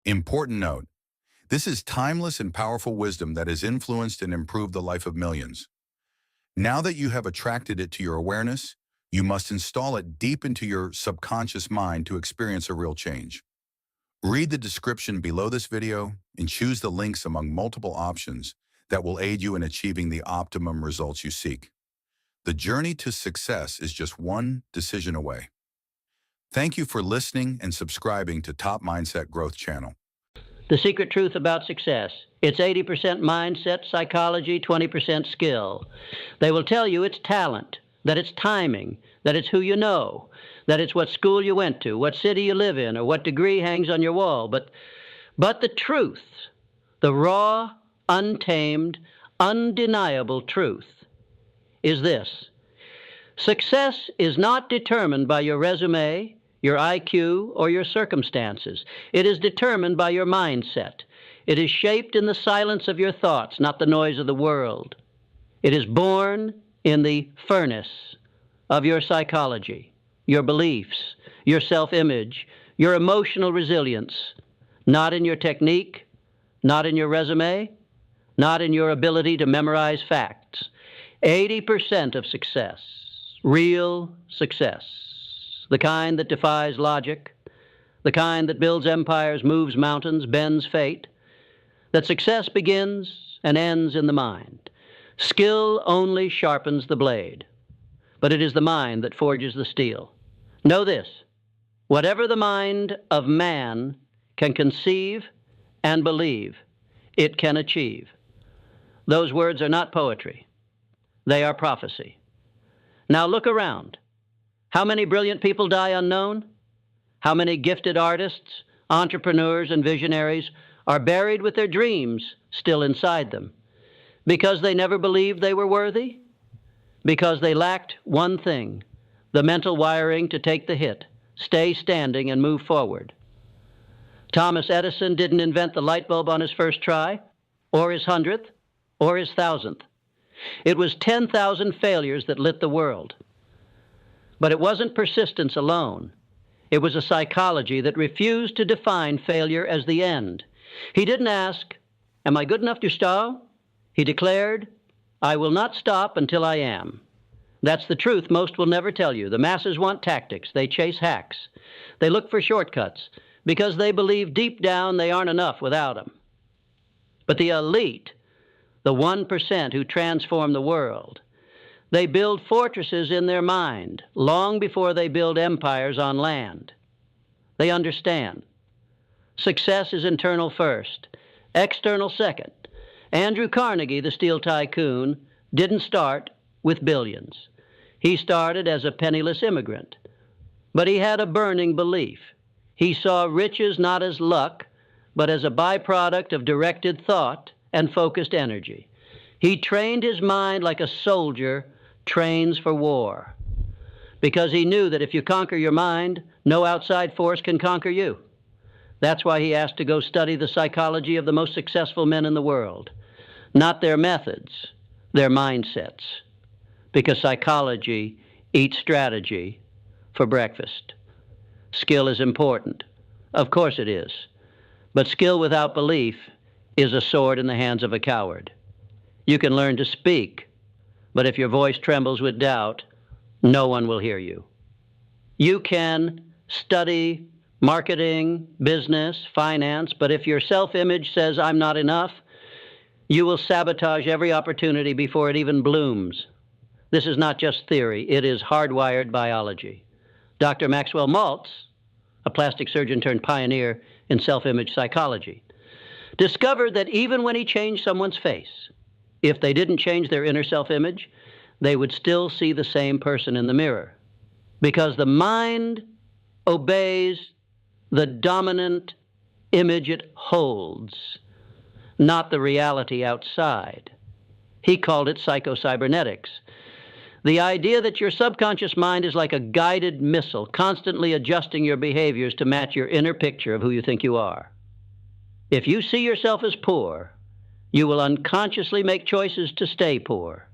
Important note: this is timeless and powerful wisdom that has influenced and improved the life of millions. Now that you have attracted it to your awareness, you must install it deep into your subconscious mind to experience a real change. Read the description below this video and choose the links among multiple options that will aid you in achieving the optimum results you seek. The journey to success is just one decision away. Thank you for listening and subscribing to Top Mindset Growth Channel. The secret truth about success: it's 80% mindset, psychology, 20% skill. They will tell you it's talent, that it's timing, that it's who you know, that it's what school you went to, what city you live in, or what degree hangs on your wall. But the truth, the raw, untamed, undeniable truth, is this: success is not determined by your resume, your IQ, or your circumstances. It is determined by your mindset. It is shaped in the silence of your thoughts, not the noise of the world. It is born in the furnace of your psychology, your beliefs, your self-image, your emotional resilience, not in your technique, not in your resume, not in your ability to memorize facts. 80% of success, real success, the kind that defies logic, the kind that builds empires, moves mountains, bends fate, that success begins and ends in the mind. Skill only sharpens the blade, but it is the mind that forges the steel. Know this: whatever the mind of man can conceive and believe, it can achieve. Those words are not poetry. They are prophecy. Now look around. How many brilliant people die unknown? How many gifted artists, entrepreneurs, and visionaries are buried with their dreams still inside them? Because they never believed they were worthy? Because they lacked one thing: the mental wiring to take the hit, stay standing, and move forward. Thomas Edison didn't invent the light bulb on his first try, or his 100th, or his 1,000th. It was 10,000 failures that lit the world. But it wasn't persistence alone. It was a psychology that refused to define failure as the end. He didn't ask, "Am I good enough to start?" He declared, "I will not stop until I am." That's the truth most will never tell you. The masses want tactics. They chase hacks. They look for shortcuts because they believe deep down they aren't enough without them. But the elite, the 1% who transform the world, they build fortresses in their mind long before they build empires on land. They understand. Success is internal first, external second. Andrew Carnegie, the steel tycoon, didn't start with billions. He started as a penniless immigrant. But he had a burning belief. He saw riches not as luck, but as a byproduct of directed thought and focused energy. He trained his mind like a soldier trains for war, because he knew that if you conquer your mind, no outside force can conquer you. That's why he asked to go study the psychology of the most successful men in the world. Not their methods, their mindsets. Because psychology eats strategy for breakfast. Skill is important. Of course it is. But skill without belief is a sword in the hands of a coward. You can learn to speak, but if your voice trembles with doubt, no one will hear you. You can study marketing, business, finance, but if your self-image says, "I'm not enough," you will sabotage every opportunity before it even blooms. This is not just theory, it is hardwired biology. Dr. Maxwell Maltz, a plastic surgeon turned pioneer in self-image psychology, discovered that even when he changed someone's face, if they didn't change their inner self-image, they would still see the same person in the mirror. Because the mind obeys the dominant image it holds, not the reality outside. He called it psycho-cybernetics. The idea that your subconscious mind is like a guided missile, constantly adjusting your behaviors to match your inner picture of who you think you are. If you see yourself as poor, you will unconsciously make choices to stay poor.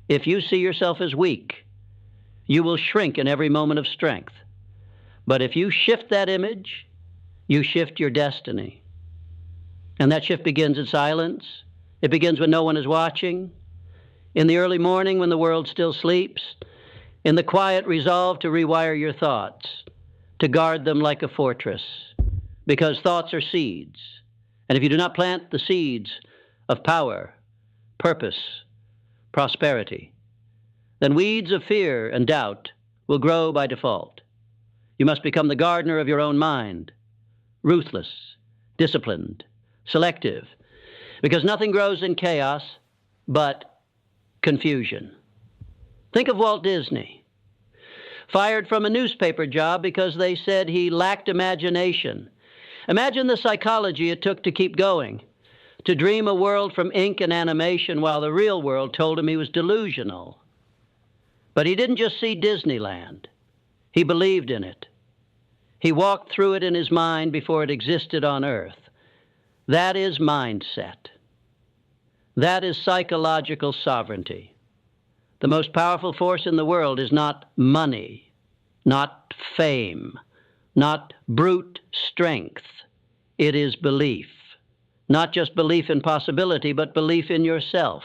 If you see yourself as weak, you will shrink in every moment of strength. But if you shift that image, you shift your destiny. And that shift begins in silence. It begins when no one is watching, in the early morning when the world still sleeps, in the quiet resolve to rewire your thoughts, to guard them like a fortress, because thoughts are seeds. And if you do not plant the seeds of power, purpose, prosperity, then weeds of fear and doubt will grow by default. You must become the gardener of your own mind, ruthless, disciplined, selective, because nothing grows in chaos but confusion. Think of Walt Disney, fired from a newspaper job because they said he lacked imagination. Imagine the psychology it took to keep going, to dream a world from ink and animation while the real world told him he was delusional. But he didn't just see Disneyland. He believed in it. He walked through it in his mind before it existed on earth. That is mindset. That is psychological sovereignty. The most powerful force in the world is not money, not fame, not brute strength. It is belief. Not just belief in possibility, but belief in yourself.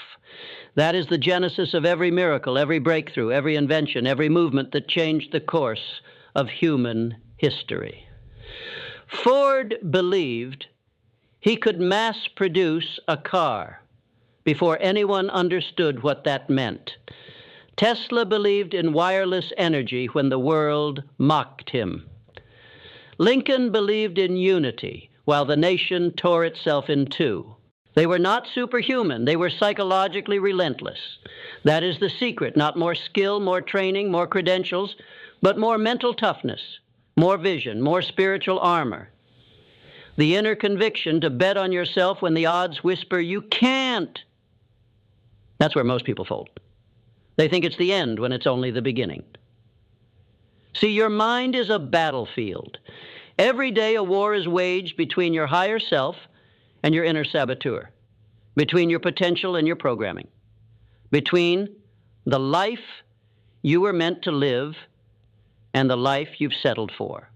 That is the genesis of every miracle, every breakthrough, every invention, every movement that changed the course of human history. Ford believed he could mass produce a car before anyone understood what that meant. Tesla believed in wireless energy when the world mocked him. Lincoln believed in unity while the nation tore itself in two. They were not superhuman. They were psychologically relentless. That is the secret. Not more skill, more training, more credentials, but more mental toughness, more vision, more spiritual armor. The inner conviction to bet on yourself when the odds whisper you can't. That's where most people fold. They think it's the end when it's only the beginning. See, your mind is a battlefield. Every day a war is waged between your higher self and your inner saboteur, between your potential and your programming, between the life you were meant to live and the life you've settled for.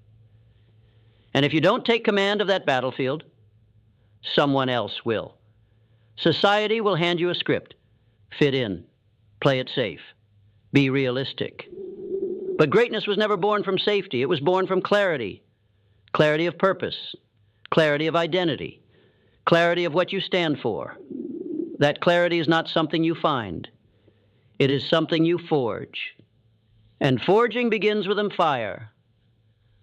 And if you don't take command of that battlefield, someone else will. Society will hand you a script. Fit in. Play it safe. Be realistic. But greatness was never born from safety. It was born from clarity. Clarity of purpose. Clarity of identity. Clarity of what you stand for. That clarity is not something you find. It is something you forge. And forging begins with a fire.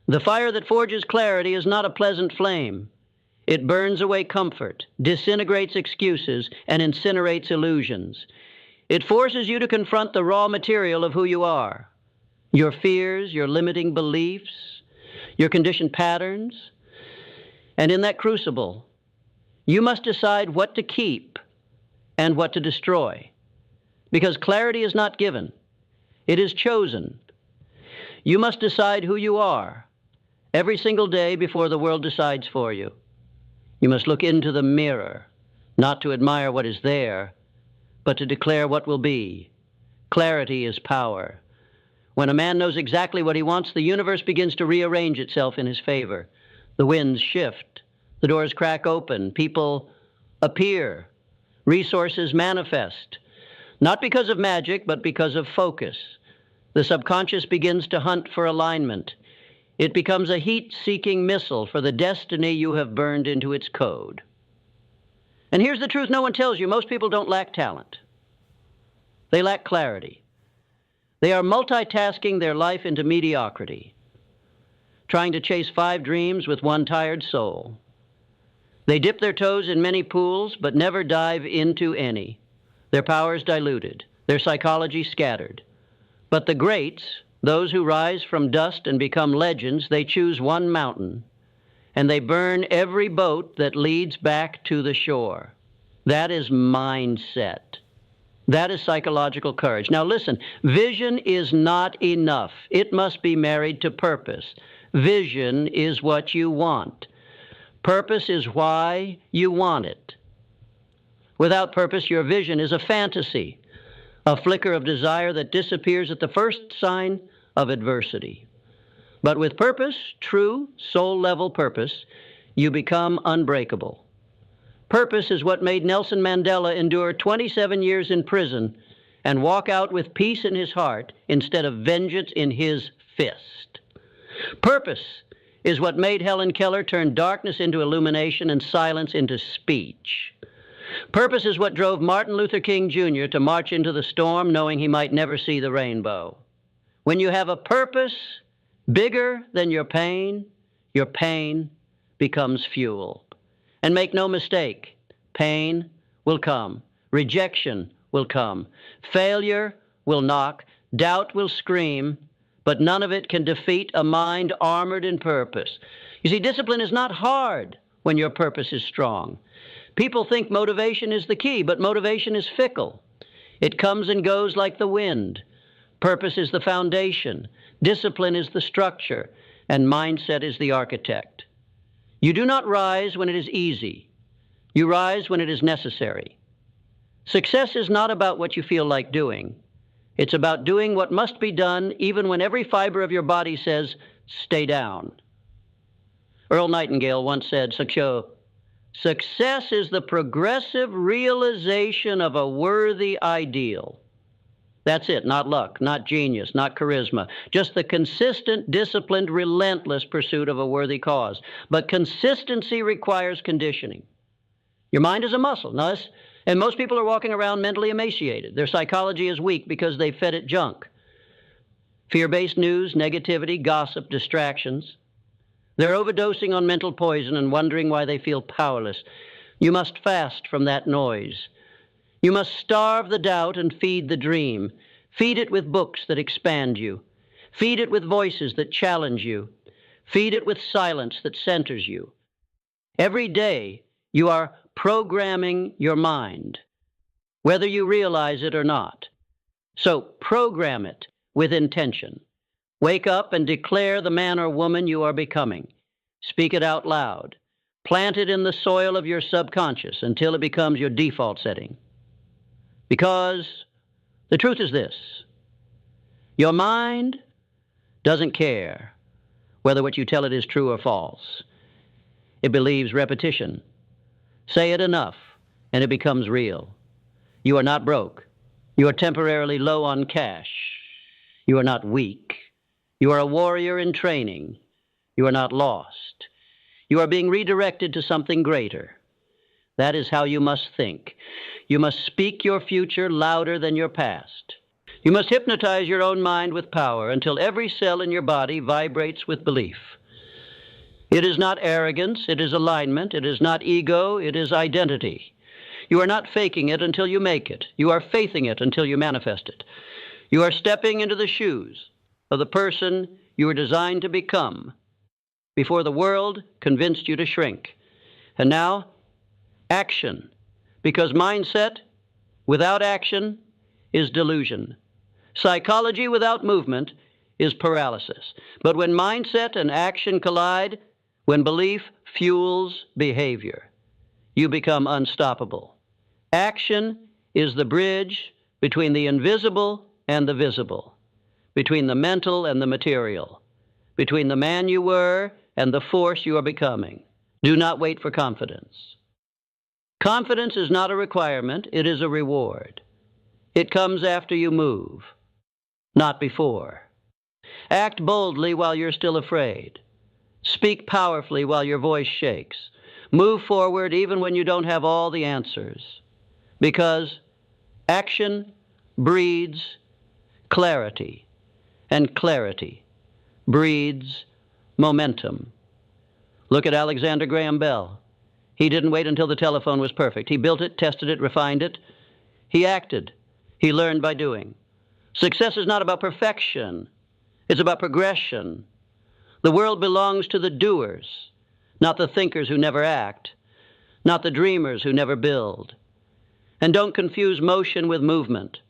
The fire that forges clarity is not a pleasant flame. It burns away comfort, disintegrates excuses, and incinerates illusions. It forces you to confront the raw material of who you are, your fears, your limiting beliefs, your conditioned patterns. And in that crucible, you must decide what to keep and what to destroy. Because clarity is not given, it is chosen. You must decide who you are every single day before the world decides for you. You must look into the mirror, not to admire what is there, but to declare what will be. Clarity is power. When a man knows exactly what he wants, the universe begins to rearrange itself in his favor. The winds shift, the doors crack open, people appear, resources manifest, not because of magic, but because of focus. The subconscious begins to hunt for alignment. It becomes a heat-seeking missile for the destiny you have burned into its code. And here's the truth no one tells you. Most people don't lack talent. They lack clarity. They are multitasking their life into mediocrity, trying to chase 5 dreams with one tired soul. They dip their toes in many pools, but never dive into any. Their powers diluted, their psychology scattered. But the greats, those who rise from dust and become legends, they choose one mountain, and they burn every boat that leads back to the shore. That is mindset. That is psychological courage. Now listen, vision is not enough. It must be married to purpose. Vision is what you want. Purpose is why you want it. Without purpose, your vision is a fantasy, a flicker of desire that disappears at the first sign of adversity. But with purpose, true soul-level purpose, you become unbreakable. Purpose is what made Nelson Mandela endure 27 years in prison and walk out with peace in his heart instead of vengeance in his fist. Purpose is what made Helen Keller turn darkness into illumination and silence into speech. Purpose is what drove Martin Luther King Jr. to march into the storm knowing he might never see the rainbow. When you have a purpose bigger than your pain becomes fuel. And make no mistake, pain will come, rejection will come, failure will knock, doubt will scream, but none of it can defeat a mind armored in purpose. You see, discipline is not hard when your purpose is strong. People think motivation is the key, but motivation is fickle. It comes and goes like the wind. Purpose is the foundation, discipline is the structure, and mindset is the architect. You do not rise when it is easy. You rise when it is necessary. Success is not about what you feel like doing. It's about doing what must be done even when every fiber of your body says, stay down. Earl Nightingale once said, success is the progressive realization of a worthy ideal. That's it, not luck, not genius, not charisma, just the consistent, disciplined, relentless pursuit of a worthy cause. But consistency requires conditioning. Your mind is a muscle, and most people are walking around mentally emaciated. Their psychology is weak because they fed it junk. Fear-based news, negativity, gossip, distractions. They're overdosing on mental poison and wondering why they feel powerless. You must fast from that noise. You must starve the doubt and feed the dream. Feed it with books that expand you. Feed it with voices that challenge you. Feed it with silence that centers you. Every day, you are programming your mind, whether you realize it or not. So program it with intention. Wake up and declare the man or woman you are becoming. Speak it out loud. Plant it in the soil of your subconscious until it becomes your default setting. Because the truth is this: your mind doesn't care whether what you tell it is true or false. It believes repetition. Say it enough, and it becomes real. You are not broke. You are temporarily low on cash. You are not weak. You are a warrior in training. You are not lost. You are being redirected to something greater. That is how you must think. You must speak your future louder than your past. You must hypnotize your own mind with power until every cell in your body vibrates with belief. It is not arrogance, it is alignment. It is not ego, it is identity. You are not faking it until you make it. You are faithing it until you manifest it. You are stepping into the shoes of the person you were designed to become before the world convinced you to shrink. And now, action. Because mindset without action is delusion. Psychology without movement is paralysis. But when mindset and action collide, when belief fuels behavior, you become unstoppable. Action is the bridge between the invisible and the visible, between the mental and the material, between the man you were and the force you are becoming. Do not wait for confidence. Confidence is not a requirement, it is a reward. It comes after you move, not before. Act boldly while you're still afraid. Speak powerfully while your voice shakes. Move forward even when you don't have all the answers. Because action breeds clarity, and clarity breeds momentum. Look at Alexander Graham Bell. He didn't wait until the telephone was perfect. He built it, tested it, refined it. He acted. He learned by doing. Success is not about perfection. It's about progression. The world belongs to the doers, not the thinkers who never act, not the dreamers who never build. And don't confuse motion with movement.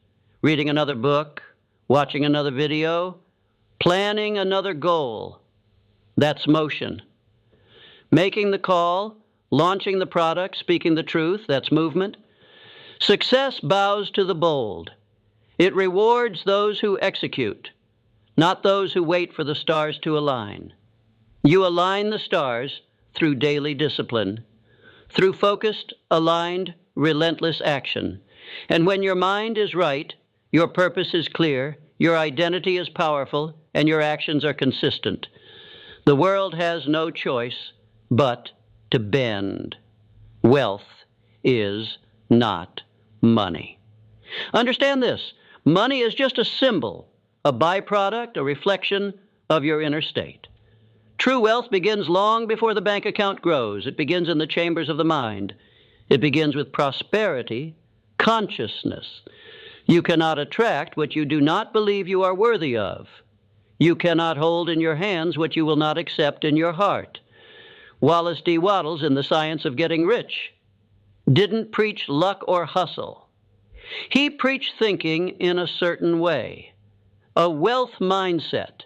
Reading another book, watching another video, planning another goal. That's motion. Making the call, launching the product, speaking the truth, that's movement. Success bows to the bold. It rewards those who execute, not those who wait for the stars to align. You align the stars through daily discipline, through focused, aligned, relentless action. And when your mind is right, your purpose is clear, your identity is powerful, and your actions are consistent. The world has no choice but to bend. Wealth is not money. Understand this. Money is just a symbol, a byproduct, a reflection of your inner state. True wealth begins long before the bank account grows. It begins in the chambers of the mind. It begins with prosperity, consciousness. You cannot attract what you do not believe you are worthy of. You cannot hold in your hands what you will not accept in your heart. Wallace D. Wattles, in The Science of Getting Rich, didn't preach luck or hustle. He preached thinking in a certain way, a wealth mindset,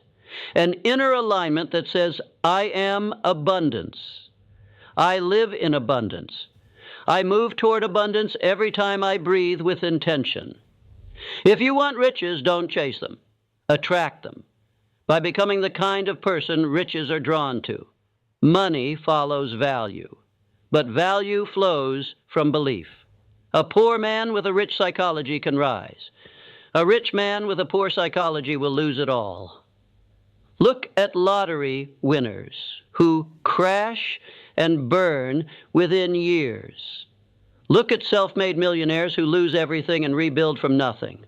an inner alignment that says, I am abundance. I live in abundance. I move toward abundance every time I breathe with intention. If you want riches, don't chase them. Attract them by becoming the kind of person riches are drawn to. Money follows value, but value flows from belief. A poor man with a rich psychology can rise. A rich man with a poor psychology will lose it all. Look at lottery winners who crash and burn within years. Look at self-made millionaires who lose everything and rebuild from nothing.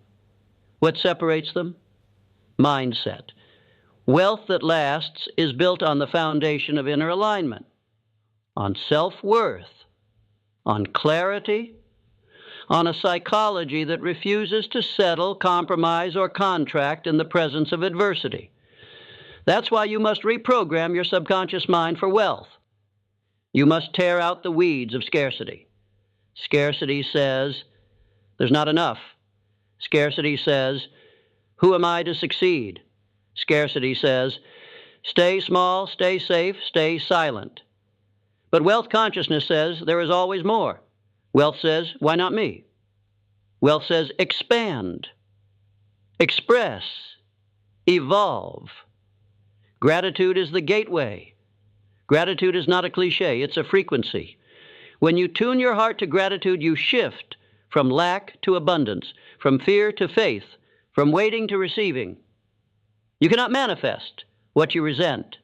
What separates them? Mindset. Wealth that lasts is built on the foundation of inner alignment, on self-worth, on clarity, on a psychology that refuses to settle, compromise, or contract in the presence of adversity. That's why you must reprogram your subconscious mind for wealth. You must tear out the weeds of scarcity. Scarcity says, there's not enough. Scarcity says, who am I to succeed? Scarcity says, stay small, stay safe, stay silent. But wealth consciousness says there is always more. Wealth says, why not me? Wealth says, expand, express, evolve. Gratitude is the gateway. Gratitude is not a cliche, it's a frequency. When you tune your heart to gratitude, you shift from lack to abundance, from fear to faith, from waiting to receiving. You cannot manifest what you resent.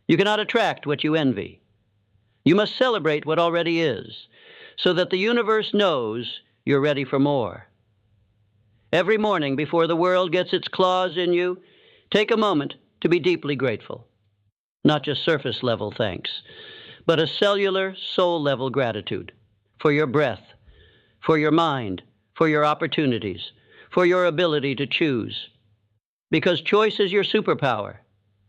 You cannot attract what you envy. You must celebrate what already is, so that the universe knows you're ready for more. Every morning before the world gets its claws in you, take a moment to be deeply grateful. Not just surface-level thanks, but a cellular, soul-level gratitude for your breath, for your mind, for your opportunities, for your ability to choose. Because choice is your superpower.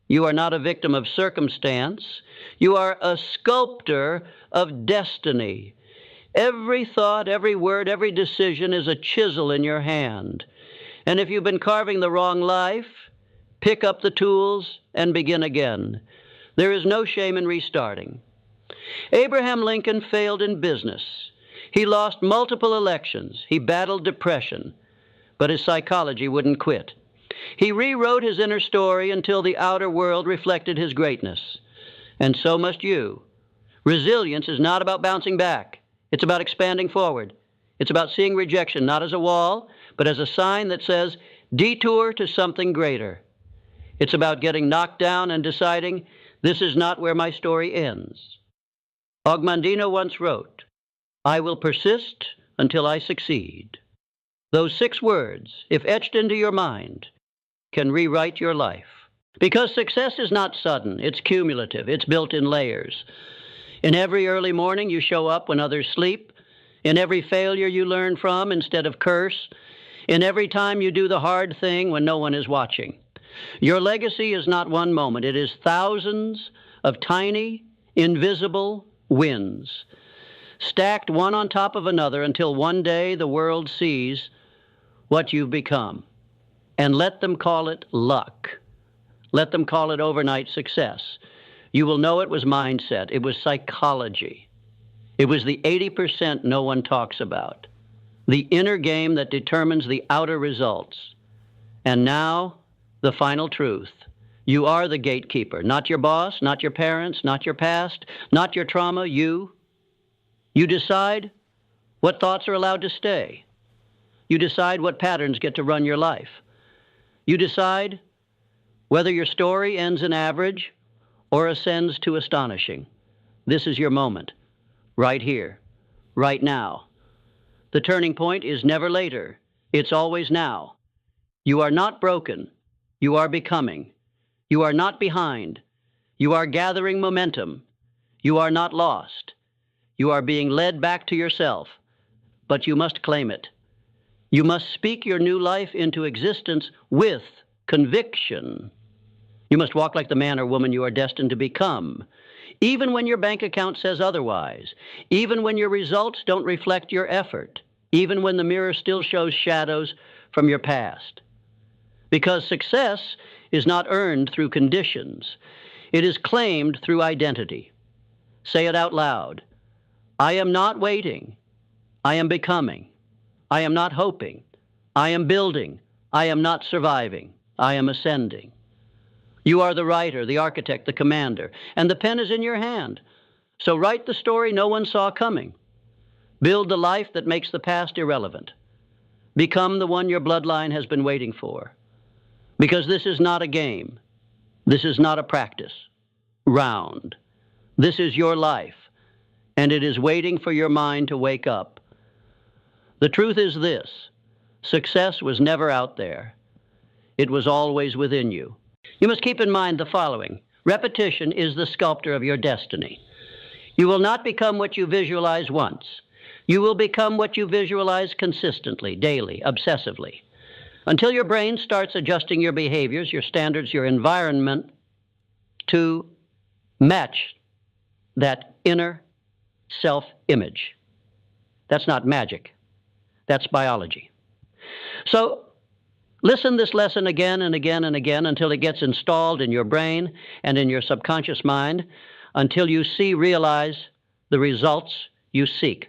You are not a victim of circumstance. You are a sculptor of destiny. Every thought, every word, every decision is a chisel in your hand. And if you've been carving the wrong life, pick up the tools and begin again. There is no shame in restarting. Abraham Lincoln failed in business. He lost multiple elections. He battled depression, but his psychology wouldn't quit. He rewrote his inner story until the outer world reflected his greatness. And so must you. Resilience is not about bouncing back. It's about expanding forward. It's about seeing rejection not as a wall, but as a sign that says, detour to something greater. It's about getting knocked down and deciding, this is not where my story ends. Ogmandino once wrote, I will persist until I succeed. Those 6 words, if etched into your mind, can rewrite your life. Because success is not sudden, it's cumulative, it's built in layers. In every early morning you show up when others sleep. In every failure you learn from instead of curse. In every time you do the hard thing when no one is watching. Your legacy is not one moment, it is thousands of tiny, invisible wins, stacked one on top of another until one day the world sees what you've become. And let them call it luck. Let them call it overnight success. You will know it was mindset. It was psychology. It was the 80% no one talks about. The inner game that determines the outer results. And now, the final truth. You are the gatekeeper, not your boss, not your parents, not your past, not your trauma, you. You decide what thoughts are allowed to stay. You decide what patterns get to run your life. You decide whether your story ends in average or ascends to astonishing. This is your moment, right here, right now. The turning point is never later. It's always now. You are not broken. You are becoming. You are not behind. You are gathering momentum. You are not lost. You are being led back to yourself, but you must claim it. You must speak your new life into existence with conviction. You must walk like the man or woman you are destined to become, even when your bank account says otherwise, even when your results don't reflect your effort, even when the mirror still shows shadows from your past. Because success is not earned through conditions. It is claimed through identity. Say it out loud. I am not waiting. I am becoming. I am not hoping. I am building. I am not surviving. I am ascending. You are the writer, the architect, the commander, and the pen is in your hand. So write the story no one saw coming. Build the life that makes the past irrelevant. Become the one your bloodline has been waiting for. Because this is not a game. This is not a practice round. This is your life, and it is waiting for your mind to wake up. The truth is this: success was never out there. It was always within you. You must keep in mind the following. Repetition is the sculptor of your destiny. You will not become what you visualize once. You will become what you visualize consistently, daily, obsessively, until your brain starts adjusting your behaviors, your standards, your environment to match that inner self-image. That's not magic. That's biology. So listen this lesson again and again and again until it gets installed in your brain and in your subconscious mind, until you realize the results you seek.